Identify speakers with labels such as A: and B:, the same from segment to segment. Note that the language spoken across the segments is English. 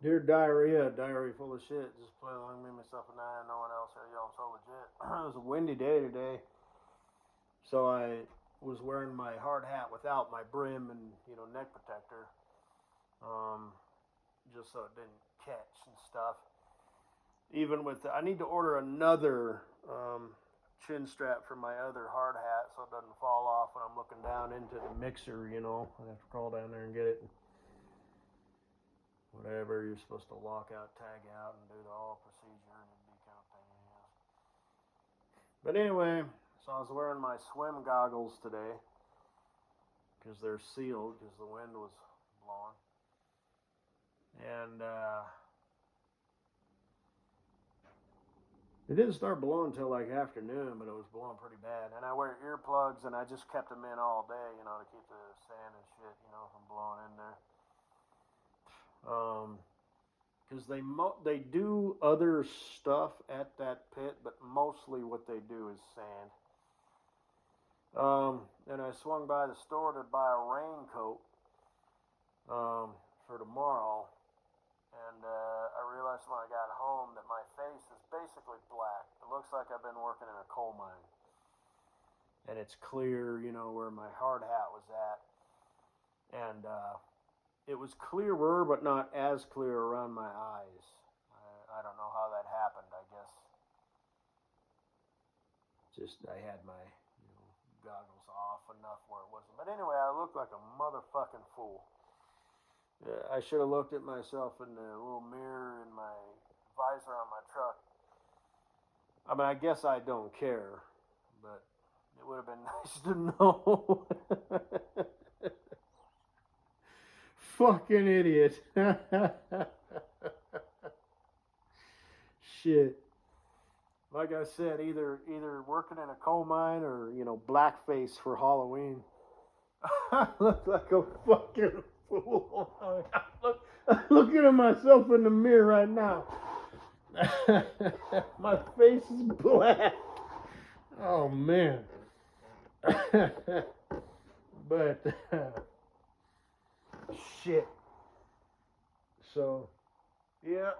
A: Dear diarrhea, diary full of shit. Just play along, me, myself, and I, and no one else. Here, yo, I'm so legit. It was a windy day today, so I was wearing my hard hat without my brim and neck protector, um, just so it didn't catch and stuff. Even with I need to order another chin strap for my other hard hat so it doesn't fall off when I'm looking down into the mixer. I have to crawl down there and get it. Whatever, you're supposed to lock out, tag out, and do the whole procedure, and it'd be kind of pain in the ass. But anyway, so I was wearing my swim goggles today because they're sealed because the wind was blowing, and it didn't start blowing until like afternoon, but it was blowing pretty bad. And I wear earplugs, and I just kept them in all day, to keep the sand and shit, from blowing in there. Because they do other stuff at that pit, but mostly what they do is sand. And I swung by the store to buy a raincoat for tomorrow, and I realized when I got home that my face is basically black. It looks like I've been working in a coal mine, and it's clear, where my hard hat was at, and it was clearer, but not as clear around my eyes. I don't know how that happened. I guess just I had my goggles off enough where it wasn't. But anyway, I looked like a motherfucking fool. I should have looked at myself in the little mirror in my visor on my truck. I mean, I guess I don't care, but it would have been nice to know. Fucking idiot. Shit. Like I said, either working in a coal mine or blackface for Halloween. I look like a fucking fool. I'm looking at myself in the mirror right now. My face is black. Oh man. But shit. So yeah.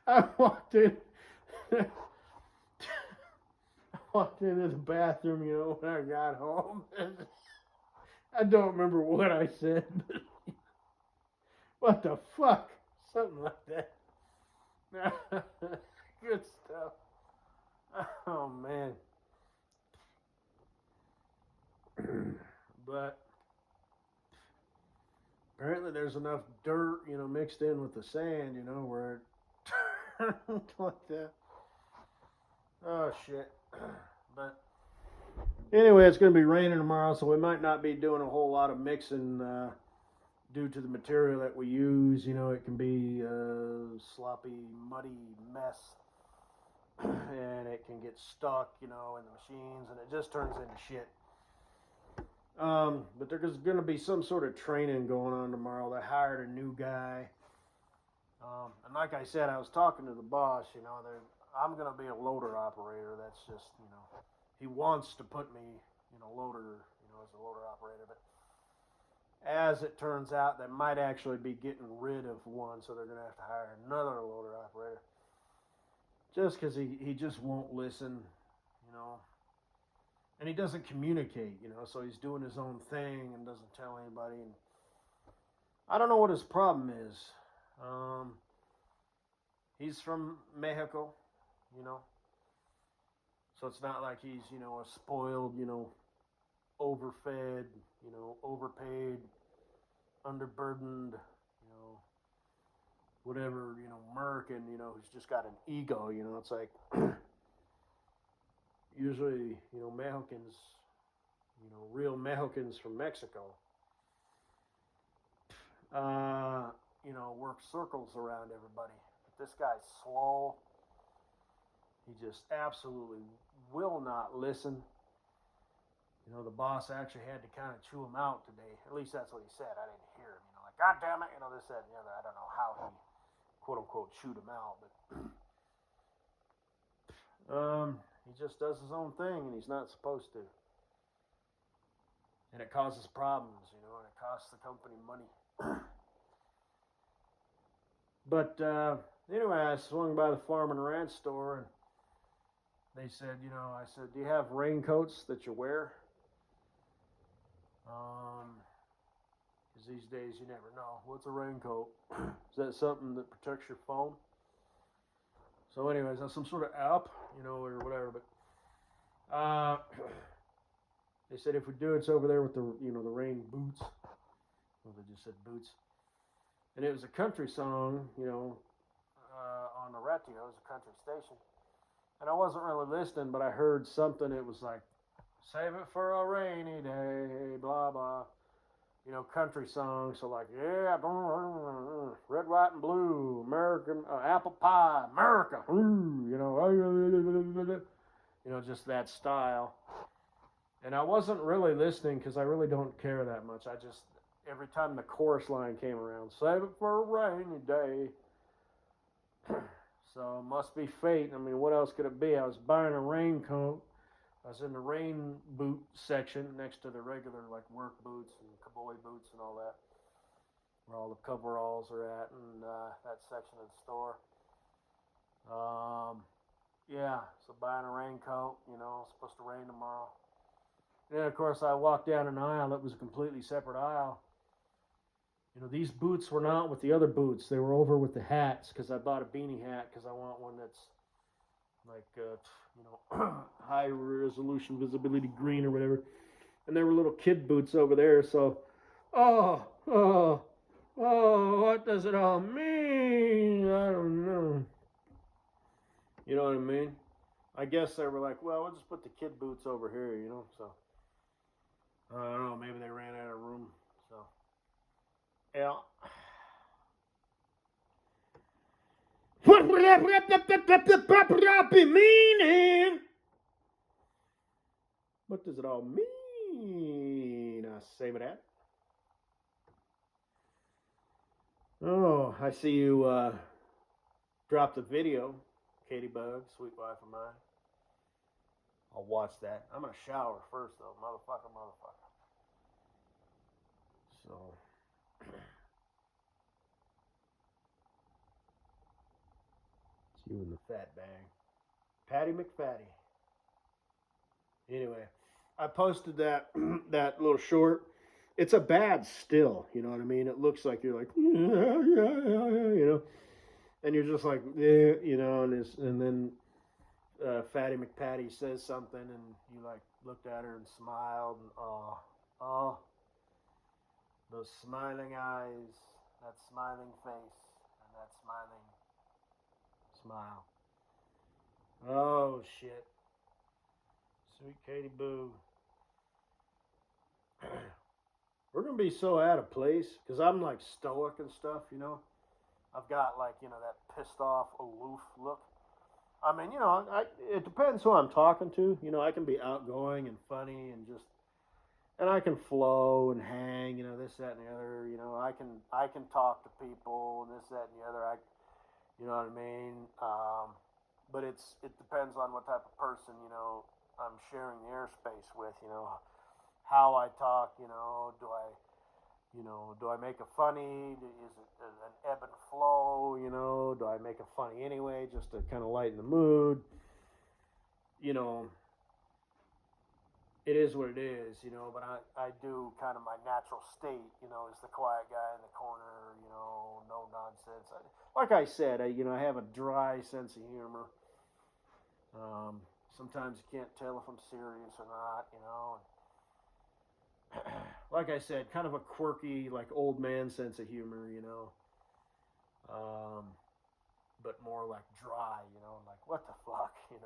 A: I walked in. I walked into the bathroom, when I got home. I don't remember what I said, but what the fuck? Something like that. Good stuff. Oh man. But apparently there's enough dirt, mixed in with the sand, where it turned like that. Oh shit. But anyway, it's going to be raining tomorrow, so we might not be doing a whole lot of mixing due to the material that we use. It can be a sloppy, muddy mess, and it can get stuck, in the machines, and it just turns into shit. But there's going to be some sort of training going on tomorrow. They hired a new guy. And like I said, I was talking to the boss, I'm going to be a loader operator. That's just, he wants to put me, loader, as a loader operator. But as it turns out, they might actually be getting rid of one, so they're going to have to hire another loader operator. Just because he just won't listen, you know, and he doesn't communicate, so he's doing his own thing and doesn't tell anybody. And I don't know what his problem is. Um, he's from Mexico, you know, so it's not like he's, a spoiled, overfed, overpaid, underburdened, whatever, American, who's just got an ego, it's like usually, Mexicans, real Mexicans from Mexico, work circles around everybody. But this guy's slow. He just absolutely will not listen. The boss actually had to kind of chew him out today. At least that's what he said. I didn't hear him. Like, God damn it, this, that, and the other. I don't know how he, quote unquote, chewed him out, but he just does his own thing, and he's not supposed to. and it causes problems, you know, and it costs the company money. But anyway, I swung by the farm and ranch store, and they said, you know, I said, do you have raincoats that you wear? Because these days you never know. What's a raincoat? Is that something that protects your phone? So, anyways, that's some sort of app, you know, or whatever. But they said if we do, it's over there with the, you know, the rain boots. Well, they just said boots. And it was a country song, you know, on the radio. It was a country station. And I wasn't really listening, but I heard something. It was like, save it for a rainy day, blah, blah. You know, country songs. So like, yeah, red, white, and blue, American, apple pie, America, you know, just that style. And I wasn't really listening because I really don't care that much. I just, every time the chorus line came around, save it for a rainy day. So must be fate. I mean, what else could it be? I was buying a raincoat. I was in the rain boot section next to the regular like work boots and cowboy boots and all that, where all the coveralls are at, and that section of the store. Yeah, so buying a raincoat, you know, it's supposed to rain tomorrow. And then of course I walked down an aisle. It was a completely separate aisle. You know, these boots were not with the other boots. They were over with the hats because I bought a beanie hat because I want one that's like, you know, high resolution visibility green or whatever. And there were little kid boots over there. So, oh, what does it all mean? I don't know. You know what I mean? I guess they were like, well, we'll just put the kid boots over here, you know. So, I don't know. Maybe they ran out of room. So, yeah. What will that be meaning? What does it all mean? Save it at. Oh, I see you dropped a video, Katie Bug, sweet wife of mine. I'll watch that. I'm gonna shower first, though, motherfucker. So. You and the fat bag. Patty McFatty. Anyway, I posted that that little short. It's a bad still, you know what I mean? It looks like you're like, you know, and you're just like, you know, and then Fatty McPatty says something, and you like looked at her and smiled, and oh, those smiling eyes, that smiling face, and that smiling smile. Oh shit. Sweet Katie Boo. We're gonna be so out of place because I'm like stoic and stuff, you know. I've got like, you know, that pissed off, aloof look. I mean, you know, it depends who I'm talking to. You know, I can be outgoing and funny and just, and I can flow and hang, you know, this, that, and the other. You know, I can talk to people and this, that, and the other. You know what I mean? But it depends on what type of person, you know, I'm sharing the airspace with. You know, how I talk. You know, do I make it funny? Is it an ebb and flow? You know, do I make it funny anyway, just to kind of lighten the mood? You know, it is what it is. You know, but I do kind of my natural state. You know, is the quiet guy in the corner. You know, no nonsense. Like I said, you know, I have a dry sense of humor. Sometimes you can't tell if I'm serious or not. You know. Like I said, kind of a quirky, like old man sense of humor, you know. But more like dry, you know, like what the fuck, you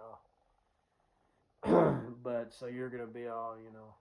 A: know. But so you're gonna be all, you know,